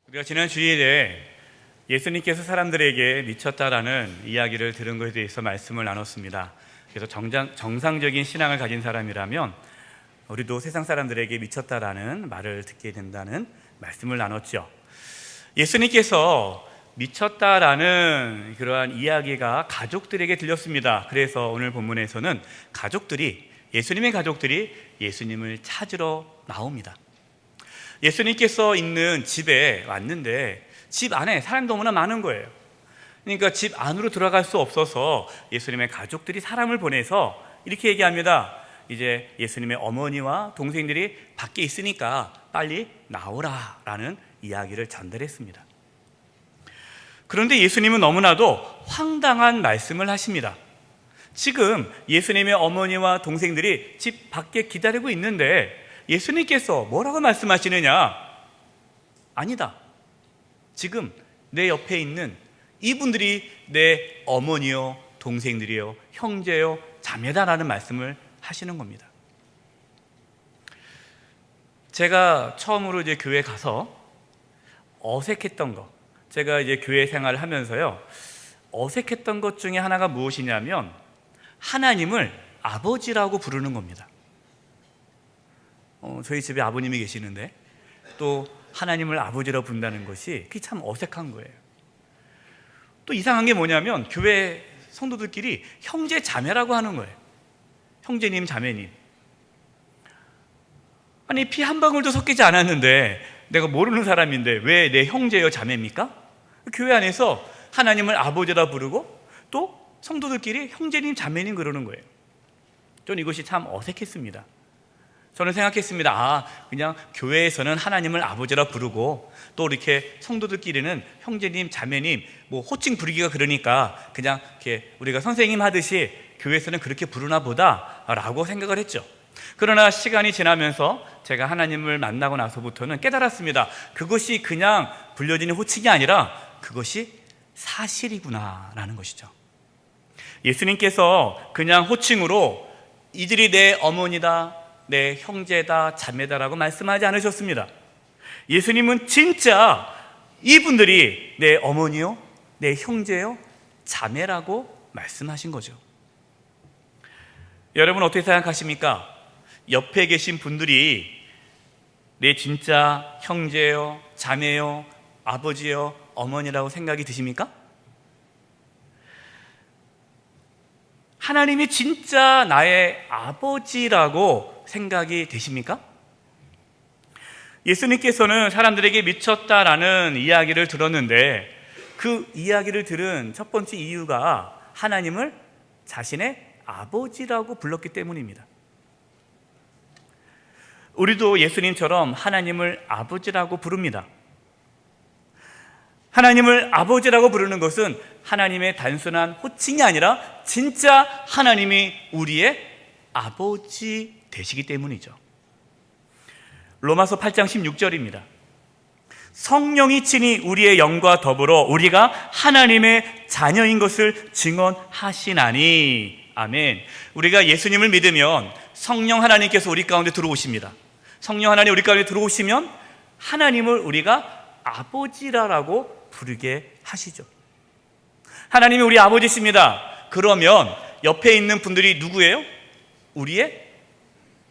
우리가 지난 주일에 예수님께서 사람들에게 미쳤다라는 이야기를 들은 것에 대해서 말씀을 나눴습니다. 그래서 정상적인 신앙을 가진 사람이라면 우리도 세상 사람들에게 미쳤다라는 말을 듣게 된다는 말씀을 나눴죠. 예수님께서 미쳤다라는 그러한 이야기가 가족들에게 들렸습니다. 그래서 오늘 본문에서는 예수님의 가족들이 예수님을 찾으러 나옵니다. 예수님께서 있는 집에 왔는데 집 안에 사람이 너무나 많은 거예요. 그러니까 집 안으로 들어갈 수 없어서 예수님의 가족들이 사람을 보내서 이렇게 얘기합니다. 이제 예수님의 어머니와 동생들이 밖에 있으니까 빨리 나오라 라는 이야기를 전달했습니다. 그런데 예수님은 너무나도 황당한 말씀을 하십니다. 지금 예수님의 어머니와 동생들이 집 밖에 기다리고 있는데 예수님께서 뭐라고 말씀하시느냐? 아니다. 지금 내 옆에 있는 이분들이 내 어머니요, 동생들이요, 형제요, 자매다라는 말씀을 하시는 겁니다. 제가 처음으로 이제 교회 가서 어색했던 거, 제가 이제 교회 생활을 하면서요, 어색했던 것 중에 하나가 무엇이냐면 하나님을 아버지라고 부르는 겁니다. 저희 집에 아버님이 계시는데 또 하나님을 아버지라고 부른다는 것이 그게 참 어색한 거예요. 또 이상한 게 뭐냐면 교회 성도들끼리 형제 자매라고 하는 거예요. 형제님 자매님. 아니 피 한 방울도 섞이지 않았는데 내가 모르는 사람인데 왜 내 형제요 자매입니까? 교회 안에서 하나님을 아버지라 부르고 또 성도들끼리 형제님 자매님 그러는 거예요. 저는 이것이 참 어색했습니다. 저는 생각했습니다. 그냥 교회에서는 하나님을 아버지라 부르고 또 이렇게 성도들끼리는 형제님, 자매님 뭐 호칭 부르기가 그러니까 그냥 이렇게 우리가 선생님 하듯이 교회에서는 그렇게 부르나 보다라고 생각을 했죠. 그러나 시간이 지나면서 제가 하나님을 만나고 나서부터는 깨달았습니다. 그것이 그냥 불려지는 호칭이 아니라 그것이 사실이구나라는 것이죠. 예수님께서 그냥 호칭으로 이들이 내 어머니다, 내 형제다, 자매다라고 말씀하지 않으셨습니다. 예수님은 진짜 이분들이 내 어머니요, 내 형제요, 자매라고 말씀하신 거죠. 여러분 어떻게 생각하십니까? 옆에 계신 분들이 내 진짜 형제요, 자매요, 아버지요, 어머니라고 생각이 드십니까? 하나님이 진짜 나의 아버지라고 생각이 되십니까? 예수님께서는 사람들에게 미쳤다라는 이야기를 들었는데 그 이야기를 들은 첫 번째 이유가 하나님을 자신의 아버지라고 불렀기 때문입니다. 우리도 예수님처럼 하나님을 아버지라고 부릅니다. 하나님을 아버지라고 부르는 것은 하나님의 단순한 호칭이 아니라 진짜 하나님이 우리의 아버지 되시기 때문이죠. 로마서 8장 16절입니다. 성령이 친히 우리의 영과 더불어 우리가 하나님의 자녀인 것을 증언하시나니. 아멘. 우리가 예수님을 믿으면 성령 하나님께서 우리 가운데 들어오십니다. 성령 하나님 우리 가운데 들어오시면 하나님을 우리가 아버지라고 부르게 하시죠. 하나님이 우리 아버지십니다. 그러면 옆에 있는 분들이 누구예요? 우리의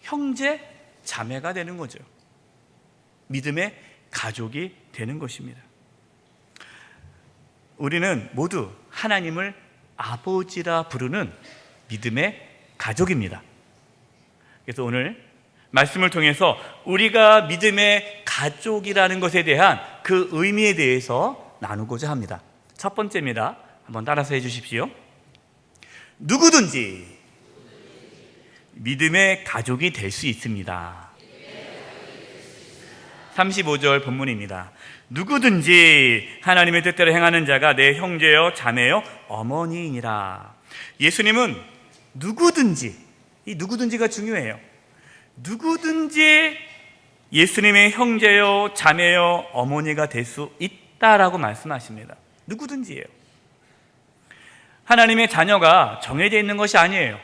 형제, 자매가 되는 거죠. 믿음의 가족이 되는 것입니다. 우리는 모두 하나님을 아버지라 부르는 믿음의 가족입니다. 그래서 오늘 말씀을 통해서 우리가 믿음의 가족이라는 것에 대한 그 의미에 대해서 나누고자 합니다. 첫 번째입니다. 한번 따라서 해주십시오. 누구든지 믿음의 가족이 될 수 있습니다. 35절 본문입니다. 누구든지 하나님의 뜻대로 행하는 자가 내 형제요 자매요 어머니이니라. 예수님은 누구든지, 이 누구든지가 중요해요. 누구든지 예수님의 형제요 자매요 어머니가 될 수 있다라고 말씀하십니다. 누구든지예요. 하나님의 자녀가 정해져 있는 것이 아니에요.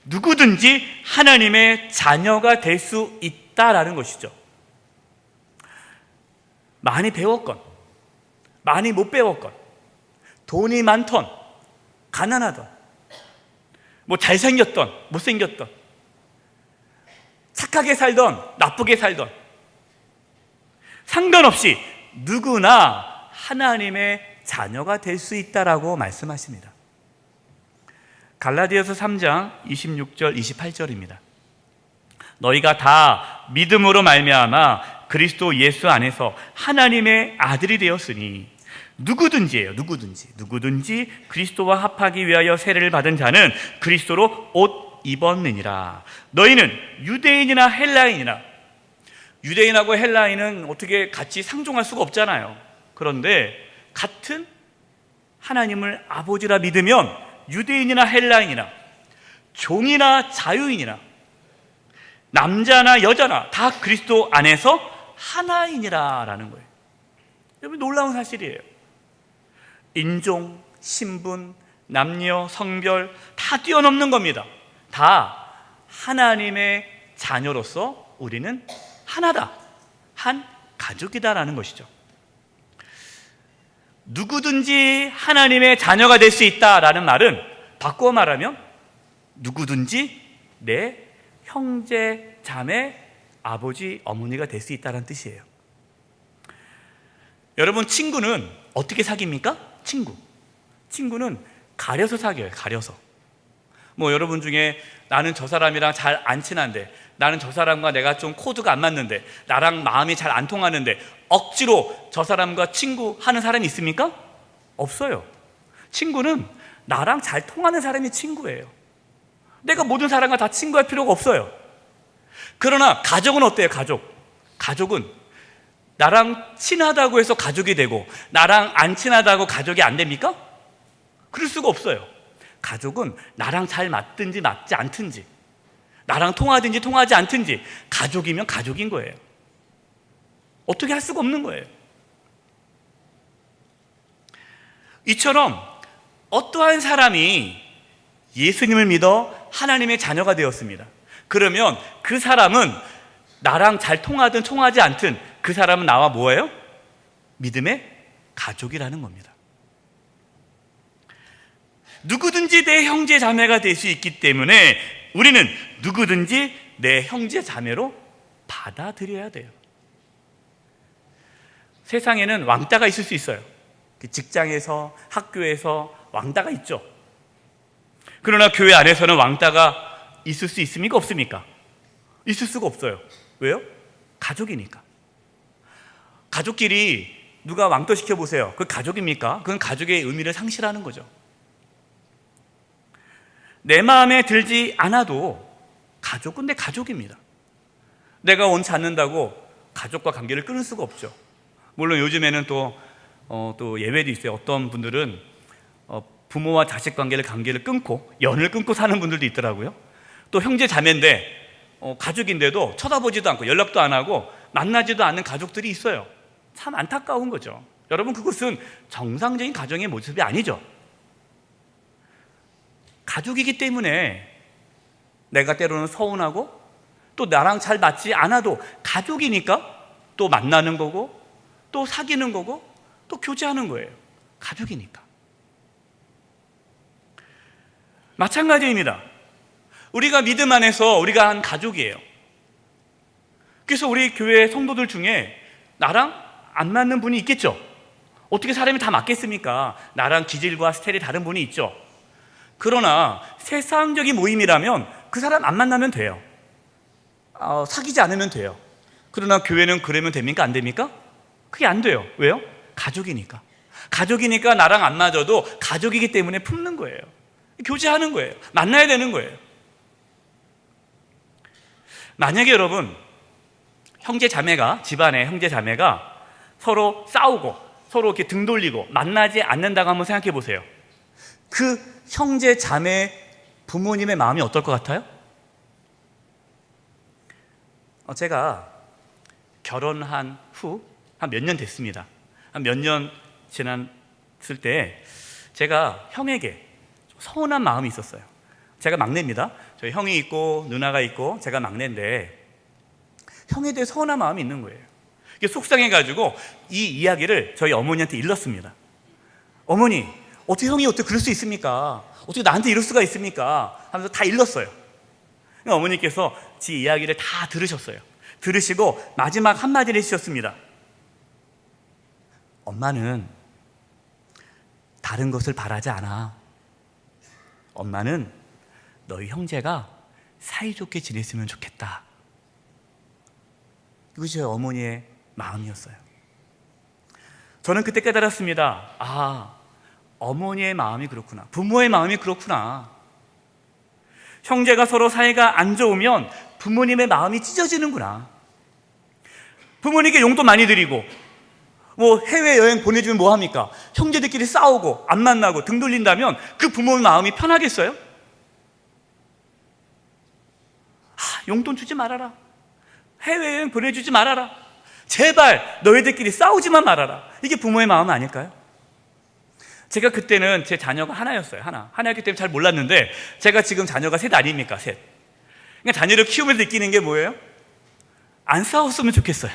누구든지 하나님의 자녀가 될 수 있다라는 것이죠. 많이 배웠건 많이 못 배웠건, 돈이 많던, 가난하던, 뭐 잘생겼던, 못생겼던, 착하게 살던, 나쁘게 살던, 상관없이 누구나 하나님의 자녀가 될 수 있다라고 말씀하십니다. 갈라디아서 3장 26절 28절입니다. 너희가 다 믿음으로 말미암아 그리스도 예수 안에서 하나님의 아들이 되었으니 누구든지예요. 누구든지 그리스도와 합하기 위하여 세례를 받은 자는 그리스도로 옷 입었느니라. 너희는 유대인이나 헬라인이나, 유대인하고 헬라인은 어떻게 같이 상종할 수가 없잖아요. 그런데 같은 하나님을 아버지라 믿으면 유대인이나 헬라인이나, 종이나 자유인이나, 남자나 여자나 다 그리스도 안에서 하나이니라 라는 거예요. 여러분, 놀라운 사실이에요. 인종, 신분, 남녀, 성별 다 뛰어넘는 겁니다. 다 하나님의 자녀로서 우리는 하나다, 한 가족이다라는 것이죠. 누구든지 하나님의 자녀가 될 수 있다라는 말은 바꾸어 말하면 누구든지 내 형제, 자매, 아버지, 어머니가 될 수 있다는 뜻이에요. 여러분, 친구는 어떻게 사귀입니까? 친구는 가려서 사귀어요. 가려서. 뭐 여러분 중에 나는 저 사람이랑 잘 안 친한데, 나는 저 사람과 내가 좀 코드가 안 맞는데, 나랑 마음이 잘 안 통하는데 억지로 저 사람과 친구하는 사람이 있습니까? 없어요. 친구는 나랑 잘 통하는 사람이 친구예요. 내가 모든 사람과 다 친구할 필요가 없어요. 그러나 가족은 어때요? 가족은 나랑 친하다고 해서 가족이 되고 나랑 안 친하다고 가족이 안 됩니까? 그럴 수가 없어요. 가족은 나랑 잘 맞든지 맞지 않든지, 나랑 통하든지 통하지 않든지 가족이면 가족인 거예요. 어떻게 할 수가 없는 거예요. 이처럼 어떠한 사람이 예수님을 믿어 하나님의 자녀가 되었습니다. 그러면 그 사람은 나랑 잘 통하든 통하지 않든 그 사람은 나와 뭐예요? 믿음의 가족이라는 겁니다. 누구든지 내 형제 자매가 될 수 있기 때문에 우리는 누구든지 내 형제 자매로 받아들여야 돼요. 세상에는 왕따가 있을 수 있어요. 직장에서, 학교에서 왕따가 있죠. 그러나 교회 안에서는 왕따가 있을 수 있습니까? 없습니까? 있을 수가 없어요. 왜요? 가족이니까. 가족끼리 누가 왕따 시켜보세요. 그 가족입니까? 그건 가족의 의미를 상실하는 거죠. 내 마음에 들지 않아도 가족은 내 가족입니다. 내가 원치 않는다고 가족과 관계를 끊을 수가 없죠. 물론 요즘에는 또 예외도 있어요. 어떤 분들은 부모와 자식 관계를 끊고 연을 끊고 사는 분들도 있더라고요. 또 형제 자매인데 가족인데도 쳐다보지도 않고 연락도 안 하고 만나지도 않는 가족들이 있어요. 참 안타까운 거죠. 여러분, 그것은 정상적인 가정의 모습이 아니죠. 가족이기 때문에 내가 때로는 서운하고 또 나랑 잘 맞지 않아도 가족이니까 또 만나는 거고 또 사귀는 거고 또 교제하는 거예요. 가족이니까. 마찬가지입니다. 우리가 믿음 안에서 우리가 한 가족이에요. 그래서 우리 교회 성도들 중에 나랑 안 맞는 분이 있겠죠. 어떻게 사람이 다 맞겠습니까? 나랑 기질과 스타일이 다른 분이 있죠. 그러나 세상적인 모임이라면 그 사람 안 만나면 돼요. 사귀지 않으면 돼요. 그러나 교회는 그러면 됩니까? 안 됩니까? 그게 안 돼요. 왜요? 가족이니까. 가족이니까 나랑 안 맞아도 가족이기 때문에 품는 거예요. 교제하는 거예요. 만나야 되는 거예요. 만약에 여러분, 집안의 형제 자매가 서로 싸우고 서로 이렇게 등 돌리고 만나지 않는다고 한번 생각해 보세요. 그 형제 자매 부모님의 마음이 어떨 것 같아요? 제가 결혼한 후 한 몇 년 됐습니다. 한 몇 년 지났을 때 제가 형에게 서운한 마음이 있었어요. 제가 막내입니다. 저희 형이 있고 누나가 있고 제가 막내인데 형에 대해 서운한 마음이 있는 거예요. 속상해가지고 이 이야기를 저희 어머니한테 일렀습니다. 어머니, 어떻게 형이 어떻게 그럴 수 있습니까? 어떻게 나한테 이럴 수가 있습니까? 하면서 다 일렀어요. 그러니까 어머니께서 지 이야기를 다 들으셨어요. 들으시고 마지막 한마디를 해주셨습니다. 엄마는 다른 것을 바라지 않아. 엄마는 너희 형제가 사이좋게 지냈으면 좋겠다. 이것이 어머니의 마음이었어요. 저는 그때 깨달았습니다. 아, 어머니의 마음이 그렇구나. 부모의 마음이 그렇구나. 형제가 서로 사이가 안 좋으면 부모님의 마음이 찢어지는구나. 부모님께 용돈 많이 드리고 뭐 해외여행 보내주면 뭐합니까? 형제들끼리 싸우고 안 만나고 등 돌린다면 그 부모의 마음이 편하겠어요? 용돈 주지 말아라. 해외여행 보내주지 말아라. 제발 너희들끼리 싸우지만 말아라. 이게 부모의 마음 아닐까요? 제가 그때는 제 자녀가 하나였어요. 하나였기 때문에 잘 몰랐는데 제가 지금 자녀가 셋 아닙니까? 셋. 그러니까 자녀를 키우면서 느끼는 게 뭐예요? 안 싸웠으면 좋겠어요.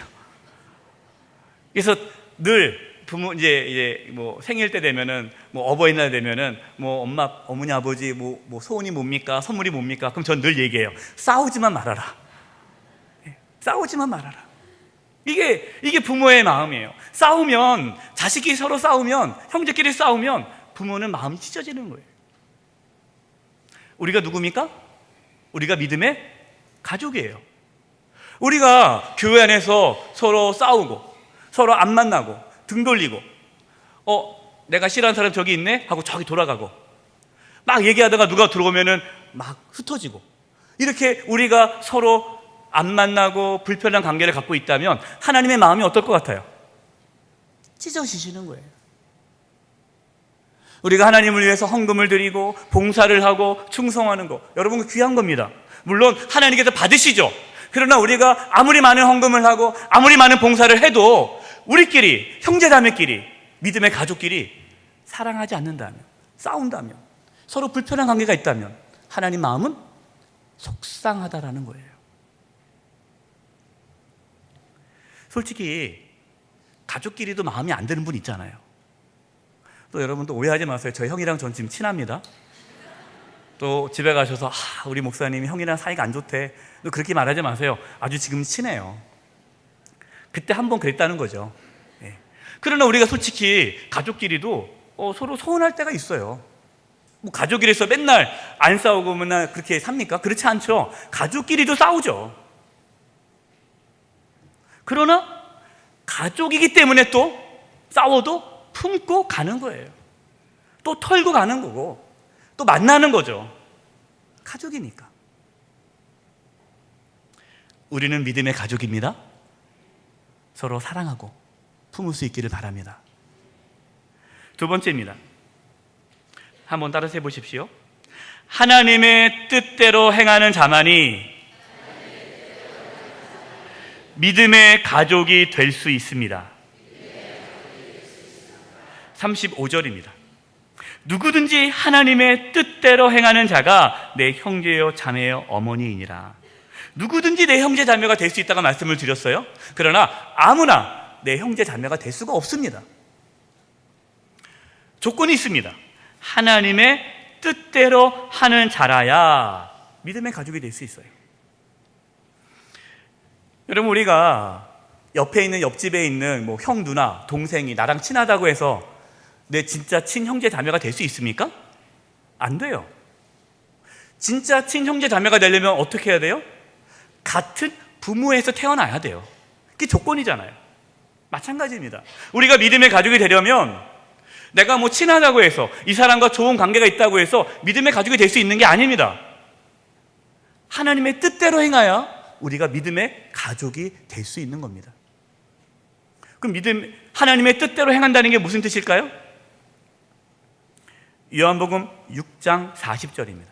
그래서 늘 부모 이제 뭐 생일 때 되면은 뭐 어버이날 되면은 뭐 엄마 어머니 아버지 뭐 소원이 뭡니까? 선물이 뭡니까? 그럼 전 늘 얘기해요. 싸우지만 말아라. 싸우지만 말아라. 이게 부모의 마음이에요. 싸우면 자식이 서로 싸우면 형제끼리 싸우면 부모는 마음이 찢어지는 거예요. 우리가 누굽니까? 우리가 믿음의 가족이에요. 우리가 교회 안에서 서로 싸우고 서로 안 만나고 등 돌리고 내가 싫어하는 사람 저기 있네? 하고 저기 돌아가고 막 얘기하다가 누가 들어오면은 막 흩어지고 이렇게 우리가 서로 안 만나고 불편한 관계를 갖고 있다면 하나님의 마음이 어떨 것 같아요? 찢어지시는 거예요. 우리가 하나님을 위해서 헌금을 드리고 봉사를 하고 충성하는 거 여러분 귀한 겁니다. 물론 하나님께서 받으시죠. 그러나 우리가 아무리 많은 헌금을 하고 아무리 많은 봉사를 해도 우리끼리 형제자매끼리 믿음의 가족끼리 사랑하지 않는다면 싸운다면 서로 불편한 관계가 있다면 하나님 마음은 속상하다라는 거예요. 솔직히 가족끼리도 마음이 안 드는 분 있잖아요. 또 여러분도 오해하지 마세요. 저희 형이랑 전 지금 친합니다. 또 집에 가셔서 우리 목사님이 형이랑 사이가 안 좋대. 또 그렇게 말하지 마세요. 아주 지금 친해요. 그때 한 번 그랬다는 거죠. 그러나 우리가 솔직히 가족끼리도 서로 서운할 때가 있어요. 뭐 가족끼리서 맨날 안 싸우고 맨날 그렇게 삽니까? 그렇지 않죠. 가족끼리도 싸우죠. 그러나 가족이기 때문에 또 싸워도 품고 가는 거예요. 또 털고 가는 거고 또 만나는 거죠. 가족이니까. 우리는 믿음의 가족입니다. 서로 사랑하고 품을 수 있기를 바랍니다. 두 번째입니다. 한번 따라서 해보십시오. 하나님의 뜻대로 행하는 자만이 믿음의 가족이 될 수 있습니다. 35절입니다. 누구든지 하나님의 뜻대로 행하는 자가 내 형제요 자매요 어머니이니라. 누구든지 내 형제 자매가 될 수 있다고 말씀을 드렸어요. 그러나 아무나 내 형제 자매가 될 수가 없습니다. 조건이 있습니다. 하나님의 뜻대로 하는 자라야 믿음의 가족이 될 수 있어요. 여러분 우리가 옆에 있는 옆집에 있는 뭐 형 누나 동생이 나랑 친하다고 해서 내 진짜 친형제 자매가 될 수 있습니까? 안 돼요. 진짜 친형제 자매가 되려면 어떻게 해야 돼요? 같은 부모에서 태어나야 돼요. 그게 조건이잖아요. 마찬가지입니다. 우리가 믿음의 가족이 되려면 내가 뭐 친하다고 해서 이 사람과 좋은 관계가 있다고 해서 믿음의 가족이 될 수 있는 게 아닙니다. 하나님의 뜻대로 행하여 우리가 믿음의 가족이 될 수 있는 겁니다. 그럼 하나님의 뜻대로 행한다는 게 무슨 뜻일까요? 요한복음 6장 40절입니다.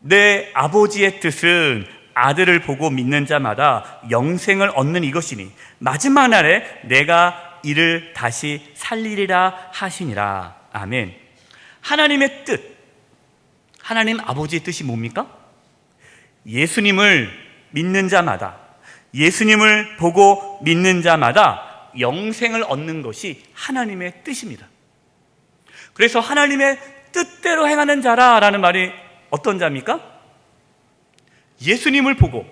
내 아버지의 뜻은 아들을 보고 믿는 자마다 영생을 얻는 이것이니 마지막 날에 내가 이를 다시 살리리라 하시니라. 아멘. 하나님의 뜻, 하나님 아버지의 뜻이 뭡니까? 예수님을 믿는 자마다 예수님을 보고 믿는 자마다 영생을 얻는 것이 하나님의 뜻입니다. 그래서 하나님의 뜻대로 행하는 자라라는 말이 어떤 자입니까? 예수님을 보고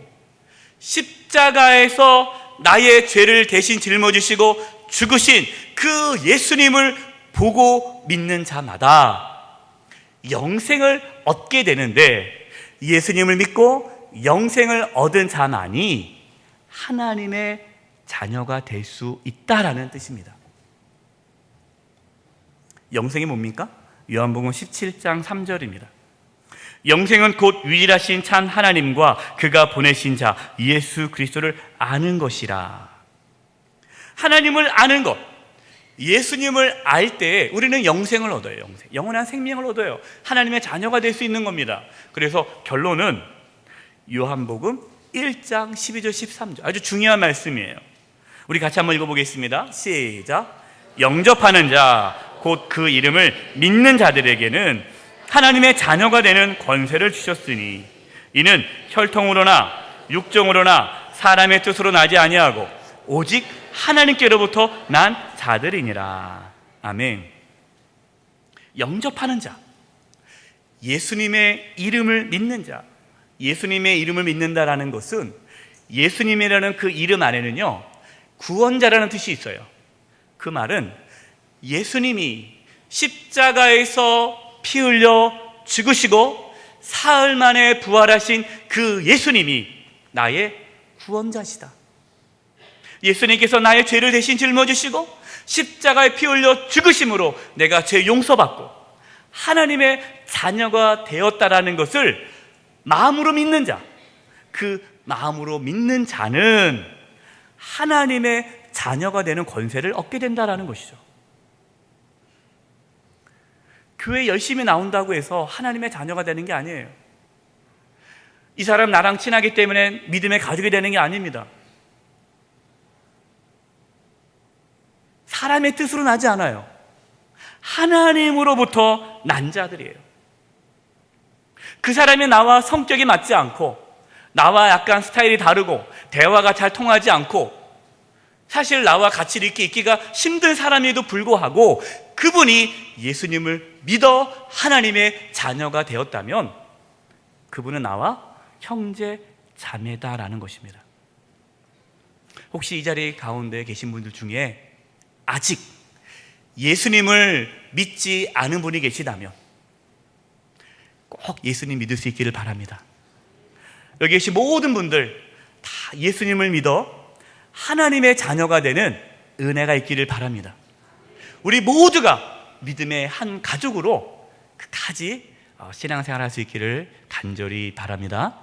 십자가에서 나의 죄를 대신 짊어지시고 죽으신 그 예수님을 보고 믿는 자마다 영생을 얻게 되는데, 예수님을 믿고 영생을 얻은 자만이 하나님의 자녀가 될 수 있다라는 뜻입니다. 영생이 뭡니까? 요한복음 17장 3절입니다. 영생은 곧 유일하신 참 하나님과 그가 보내신 자 예수 그리스도를 아는 것이라. 하나님을 아는 것, 예수님을 알 때 우리는 영생을 얻어요. 영원한 생명을 얻어요. 하나님의 자녀가 될 수 있는 겁니다. 그래서 결론은 요한복음 1장 12절 13절, 아주 중요한 말씀이에요. 우리 같이 한번 읽어보겠습니다. 시작. 영접하는 자, 곧 그 이름을 믿는 자들에게는 하나님의 자녀가 되는 권세를 주셨으니 이는 혈통으로나 육정으로나 사람의 뜻으로 나지 아니하고 오직 하나님께로부터 난 자들이니라. 아멘. 영접하는 자, 예수님의 이름을 믿는 자, 예수님의 이름을 믿는다라는 것은 예수님이라는 그 이름 안에는요 구원자라는 뜻이 있어요. 그 말은 예수님이 십자가에서 피 흘려 죽으시고 사흘 만에 부활하신 그 예수님이 나의 구원자시다. 예수님께서 나의 죄를 대신 짊어지시고 십자가에 피 흘려 죽으심으로 내가 죄 용서받고 하나님의 자녀가 되었다라는 것을 마음으로 믿는 자, 그 마음으로 믿는 자는 하나님의 자녀가 되는 권세를 얻게 된다라는 것이죠. 교회 열심히 나온다고 해서 하나님의 자녀가 되는 게 아니에요. 이 사람 나랑 친하기 때문에 믿음의 가족이 되는 게 아닙니다. 사람의 뜻으로 나지 않아요. 하나님으로부터 난 자들이에요. 그 사람이 나와 성격이 맞지 않고 나와 약간 스타일이 다르고 대화가 잘 통하지 않고 사실 나와 같이 이렇게 있기가 힘든 사람에도 불구하고 그분이 예수님을 믿어 하나님의 자녀가 되었다면 그분은 나와 형제 자매다라는 것입니다. 혹시 이 자리 가운데 계신 분들 중에 아직 예수님을 믿지 않은 분이 계시다면 꼭 예수님 믿을 수 있기를 바랍니다. 여기 계신 모든 분들 다 예수님을 믿어 하나님의 자녀가 되는 은혜가 있기를 바랍니다. 우리 모두가 믿음의 한 가족으로 끝까지 신앙생활 할 수 있기를 간절히 바랍니다.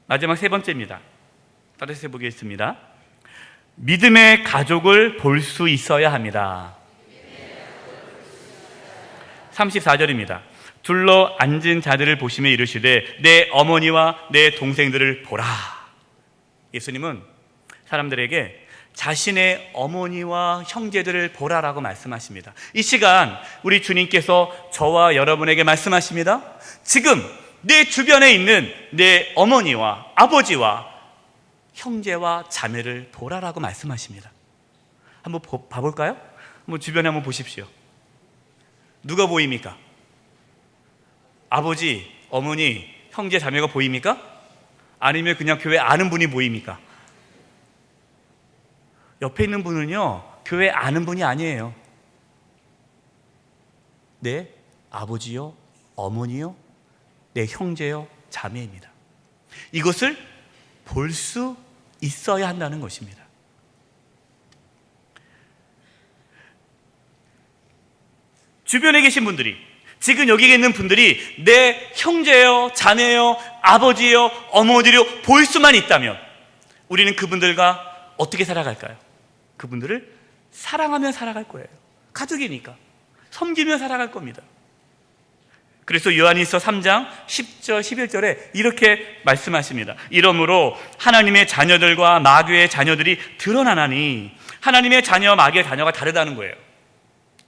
마지막 세 번째입니다. 따라서 해보겠습니다. 믿음의 가족을 볼 수 있어야 합니다. 34절입니다. 둘러 앉은 자들을 보시며 이르시되 내 어머니와 내 동생들을 보라. 예수님은 사람들에게 자신의 어머니와 형제들을 보라라고 말씀하십니다. 이 시간 우리 주님께서 저와 여러분에게 말씀하십니다. 지금 내 주변에 있는 내 어머니와 아버지와 형제와 자매를 보라라고 말씀하십니다. 한번 봐볼까요? 한번 주변에 한번 보십시오. 누가 보입니까? 아버지, 어머니, 형제, 자매가 보입니까? 아니면 그냥 교회 아는 분이 보입니까? 옆에 있는 분은요 교회 아는 분이 아니에요. 내 아버지요, 어머니요, 내 형제요, 자매입니다. 이것을 볼 수 있어야 한다는 것입니다. 주변에 계신 분들이, 지금 여기 있는 분들이 내 형제요, 자매요, 아버지요, 어머니요 볼 수만 있다면 우리는 그분들과 어떻게 살아갈까요? 그분들을 사랑하며 살아갈 거예요. 가족이니까 섬기며 살아갈 겁니다. 그래서 요한일서 3장 10절 11절에 이렇게 말씀하십니다. 이러므로 하나님의 자녀들과 마귀의 자녀들이 드러나나니, 하나님의 자녀와 마귀의 자녀가 다르다는 거예요.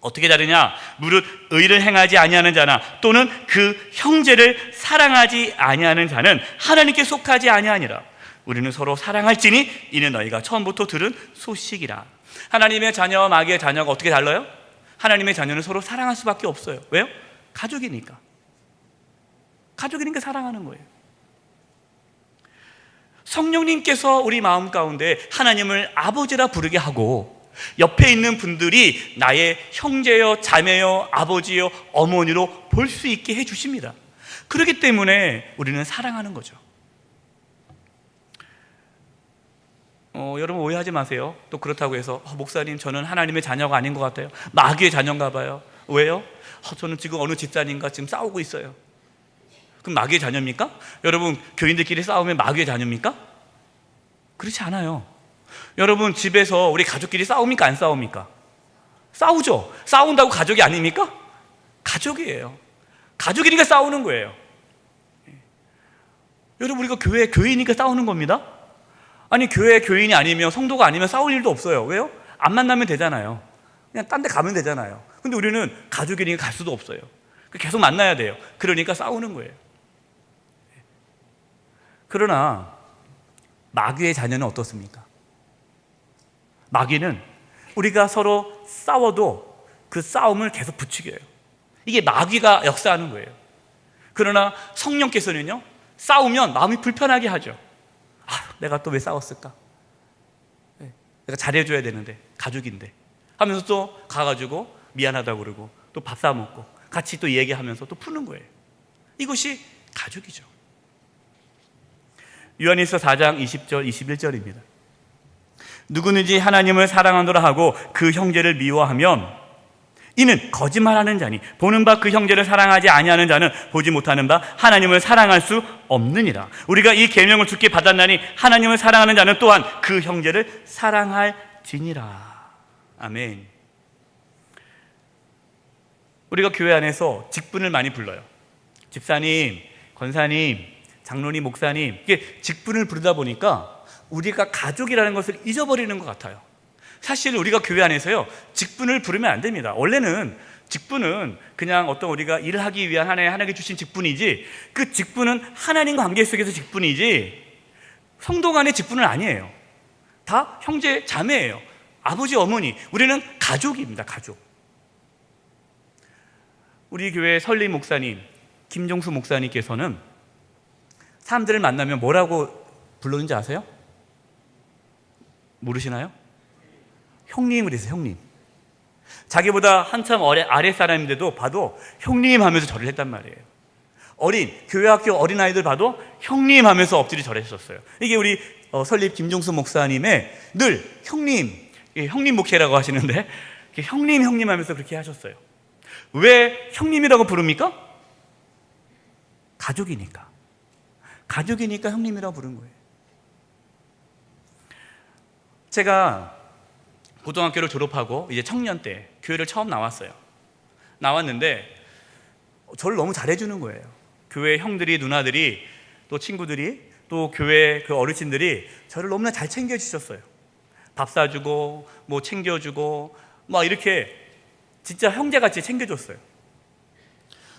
어떻게 다르냐? 무릇 의를 행하지 아니하는 자나 또는 그 형제를 사랑하지 아니하는 자는 하나님께 속하지 아니하니라. 우리는 서로 사랑할지니 이는 너희가 처음부터 들은 소식이라. 하나님의 자녀와 마귀의 자녀가 어떻게 달라요? 하나님의 자녀는 서로 사랑할 수밖에 없어요. 왜요? 가족이니까. 가족이니까 사랑하는 거예요. 성령님께서 우리 마음 가운데 하나님을 아버지라 부르게 하고, 옆에 있는 분들이 나의 형제여 자매여 아버지여 어머니로 볼 수 있게 해주십니다. 그렇기 때문에 우리는 사랑하는 거죠. 여러분 오해하지 마세요. 또 그렇다고 해서 목사님 저는 하나님의 자녀가 아닌 것 같아요, 마귀의 자녀인가 봐요. 왜요? 저는 지금 어느 집사님과 지금 싸우고 있어요. 그럼 마귀의 자녀입니까? 여러분 교인들끼리 싸우면 마귀의 자녀입니까? 그렇지 않아요. 여러분 집에서 우리 가족끼리 싸웁니까? 안 싸웁니까? 싸우죠. 싸운다고 가족이 아닙니까? 가족이에요. 가족이니까 싸우는 거예요. 여러분 우리가 교회이니까 싸우는 겁니다. 아니 교회 교인이 아니면 성도가 아니면 싸울 일도 없어요. 왜요? 안 만나면 되잖아요. 그냥 딴 데 가면 되잖아요. 근데 우리는 가족이니까 갈 수도 없어요. 계속 만나야 돼요. 그러니까 싸우는 거예요. 그러나 마귀의 자녀는 어떻습니까? 마귀는 우리가 서로 싸워도 그 싸움을 계속 부추겨요. 이게 마귀가 역사하는 거예요. 그러나 성령께서는요, 싸우면 마음이 불편하게 하죠. 내가 또 왜 싸웠을까? 내가 잘해줘야 되는데, 가족인데 하면서 또 가가지고 미안하다고 그러고 또 밥 사 먹고 같이 또 얘기하면서 또 푸는 거예요. 이것이 가족이죠. 요한일서 4장 20절 21절입니다. 누구든지 하나님을 사랑하노라 하고 그 형제를 미워하면 이는 거짓말하는 자니 보는 바 그 형제를 사랑하지 아니하는 자는 보지 못하는 바 하나님을 사랑할 수 없느니라. 우리가 이 계명을 주께 받았나니 하나님을 사랑하는 자는 또한 그 형제를 사랑할지니라. 아멘. 우리가 교회 안에서 직분을 많이 불러요. 집사님, 권사님, 장로님, 목사님, 이게 직분을 부르다 보니까 우리가 가족이라는 것을 잊어버리는 것 같아요. 사실 우리가 교회 안에서요, 직분을 부르면 안 됩니다. 원래는 직분은 그냥 어떤 우리가 일을 하기 위한 하나님께 주신 직분이지, 그 직분은 하나님과 관계 속에서 직분이지 성도 간의 직분은 아니에요. 다 형제 자매예요. 아버지 어머니, 우리는 가족입니다. 가족. 우리 교회 설립 목사님 김종수 목사님께서는 사람들을 만나면 뭐라고 부르는지 아세요? 모르시나요? 형님을 해서 형님. 자기보다 한참 아랫사람인데도 봐도 형님 하면서 절을 했단 말이에요. 교회학교 어린아이들 봐도 형님 하면서 엎드려 절했었어요. 이게 우리 설립 김종수 목사님의 늘 형님, 형님 목회라고 하시는데 형님 하면서 그렇게 하셨어요. 왜 형님이라고 부릅니까? 가족이니까. 가족이니까 형님이라고 부른 거예요. 제가 고등학교를 졸업하고 이제 청년 때 교회를 처음 나왔어요. 나왔는데 저를 너무 잘해주는 거예요. 교회 형들이, 누나들이, 또 친구들이, 또 교회 그 어르신들이 저를 너무나 잘 챙겨주셨어요. 밥 사주고 뭐 챙겨주고 막 이렇게 진짜 형제같이 챙겨줬어요.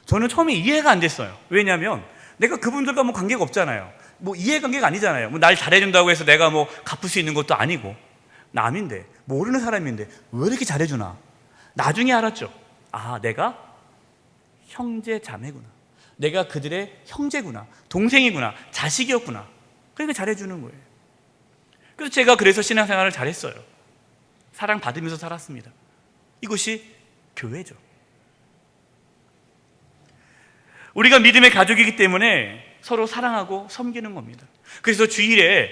저는 처음에 이해가 안 됐어요. 왜냐하면 내가 그분들과 뭐 관계가 없잖아요. 뭐 이해관계가 아니잖아요. 뭐 날 잘해준다고 해서 내가 뭐 갚을 수 있는 것도 아니고 남인데, 모르는 사람인데 왜 이렇게 잘해주나. 나중에 알았죠. 내가 형제 자매구나, 내가 그들의 형제구나, 동생이구나, 자식이었구나. 그러니까 잘해주는 거예요. 그래서 신앙생활을 잘했어요. 사랑받으면서 살았습니다. 이것이 교회죠. 우리가 믿음의 가족이기 때문에 서로 사랑하고 섬기는 겁니다. 그래서 주일에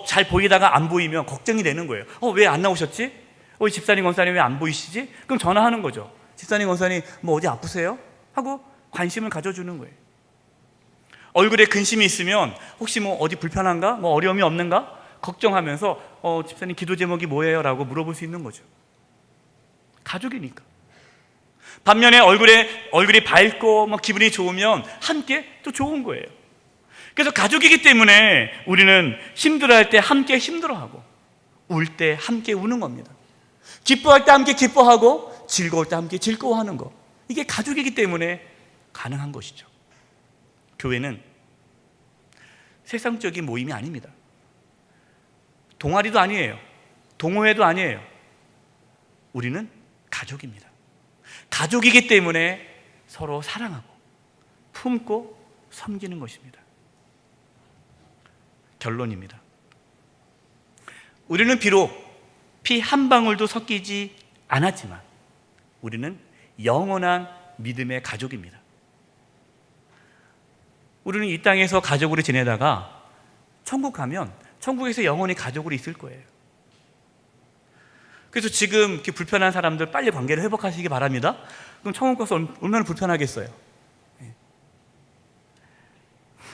잘 보이다가 안 보이면 걱정이 되는 거예요. 왜 안 나오셨지? 집사님, 권사님 왜 안 보이시지? 그럼 전화하는 거죠. 집사님, 권사님 뭐 어디 아프세요? 하고 관심을 가져주는 거예요. 얼굴에 근심이 있으면 혹시 뭐 어디 불편한가? 뭐 어려움이 없는가? 걱정하면서 집사님 기도 제목이 뭐예요? 라고 물어볼 수 있는 거죠. 가족이니까. 반면에 얼굴이 밝고 막 기분이 좋으면 함께 또 좋은 거예요. 그래서 가족이기 때문에 우리는 힘들어할 때 함께 힘들어하고 울 때 함께 우는 겁니다. 기뻐할 때 함께 기뻐하고 즐거울 때 함께 즐거워하는 거. 이게 가족이기 때문에 가능한 것이죠. 교회는 세상적인 모임이 아닙니다. 동아리도 아니에요. 동호회도 아니에요. 우리는 가족입니다. 가족이기 때문에 서로 사랑하고 품고 섬기는 것입니다. 결론입니다. 우리는 비록 피 한 방울도 섞이지 않았지만 우리는 영원한 믿음의 가족입니다. 우리는 이 땅에서 가족으로 지내다가 천국 가면 천국에서 영원히 가족으로 있을 거예요. 그래서 지금 이렇게 불편한 사람들 빨리 관계를 회복하시기 바랍니다. 그럼 천국 가서 얼마나 불편하겠어요.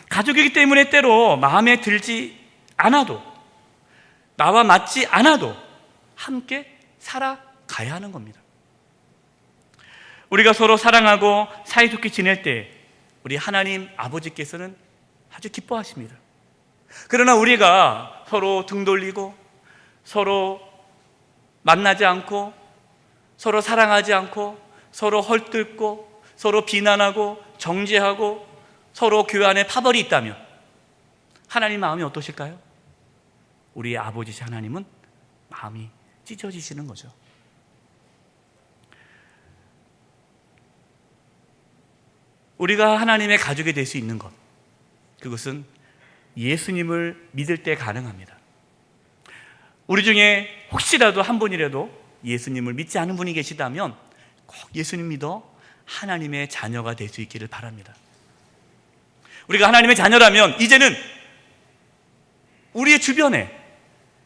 가족이기 때문에 때로 마음에 들지 않아도, 나와 맞지 않아도 함께 살아가야 하는 겁니다. 우리가 서로 사랑하고 사이좋게 지낼 때 우리 하나님 아버지께서는 아주 기뻐하십니다. 그러나 우리가 서로 등 돌리고 서로 만나지 않고 서로 사랑하지 않고 서로 헐뜯고 서로 비난하고 정죄하고 서로 교회 안에 파벌이 있다면 하나님 마음이 어떠실까요? 우리 아버지신 하나님은 마음이 찢어지시는 거죠. 우리가 하나님의 가족이 될 수 있는 것, 그것은 예수님을 믿을 때 가능합니다. 우리 중에 혹시라도 한 분이라도 예수님을 믿지 않은 분이 계시다면 꼭 예수님 믿어 하나님의 자녀가 될 수 있기를 바랍니다. 우리가 하나님의 자녀라면 이제는 우리의 주변에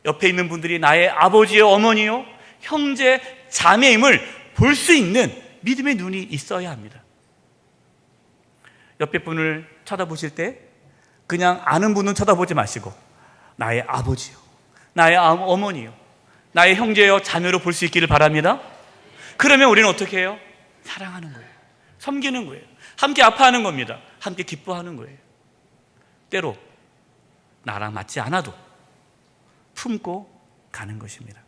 옆에 있는 분들이 나의 아버지요, 어머니요, 형제, 자매임을 볼 수 있는 믿음의 눈이 있어야 합니다. 옆에 분을 쳐다보실 때 그냥 아는 분은 쳐다보지 마시고 나의 아버지요, 나의 어머니요, 나의 형제요, 자매로 볼 수 있기를 바랍니다. 그러면 우리는 어떻게 해요? 사랑하는 거예요. 섬기는 거예요. 함께 아파하는 겁니다. 함께 기뻐하는 거예요. 때로 나랑 맞지 않아도 품고 가는 것입니다.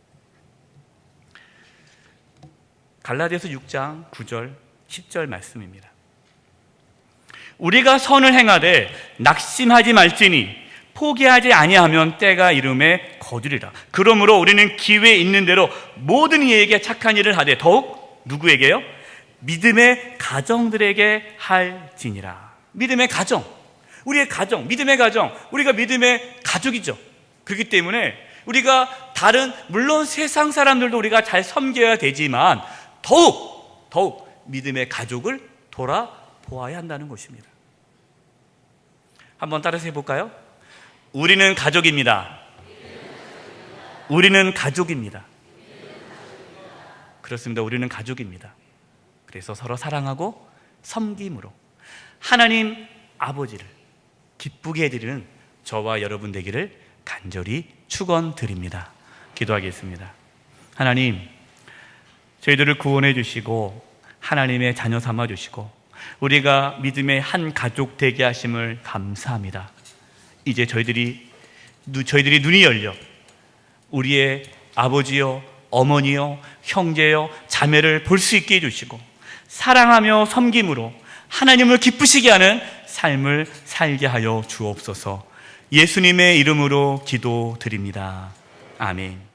갈라디아서 6장 9절 10절 말씀입니다. 우리가 선을 행하되 낙심하지 말지니 포기하지 아니하면 때가 이름에 거두리라. 그러므로 우리는 기회 있는 대로 모든 이에게 착한 일을 하되 더욱 누구에게요? 믿음의 가정들에게 할지니라. 믿음의 가정, 우리의 가정, 믿음의 가정, 우리가 믿음의 가족이죠. 그렇기 때문에 우리가 물론 세상 사람들도 우리가 잘 섬겨야 되지만 더욱 믿음의 가족을 돌아보아야 한다는 것입니다. 한번 따라서 해볼까요? 우리는 가족입니다. 우리는 가족입니다. 그렇습니다. 우리는 가족입니다. 그래서 서로 사랑하고 섬김으로 하나님 아버지를 기쁘게 해드리는 저와 여러분 되기를 간절히 축원드립니다. 기도하겠습니다. 하나님, 저희들을 구원해 주시고 하나님의 자녀 삼아 주시고 우리가 믿음의 한 가족 되게 하심을 감사합니다. 이제 저희들이 눈이 열려 우리의 아버지요, 어머니요, 형제요, 자매를 볼 수 있게 해주시고 사랑하며 섬김으로 하나님을 기쁘시게 하는 삶을 살게 하여 주옵소서. 예수님의 이름으로 기도드립니다. 아멘.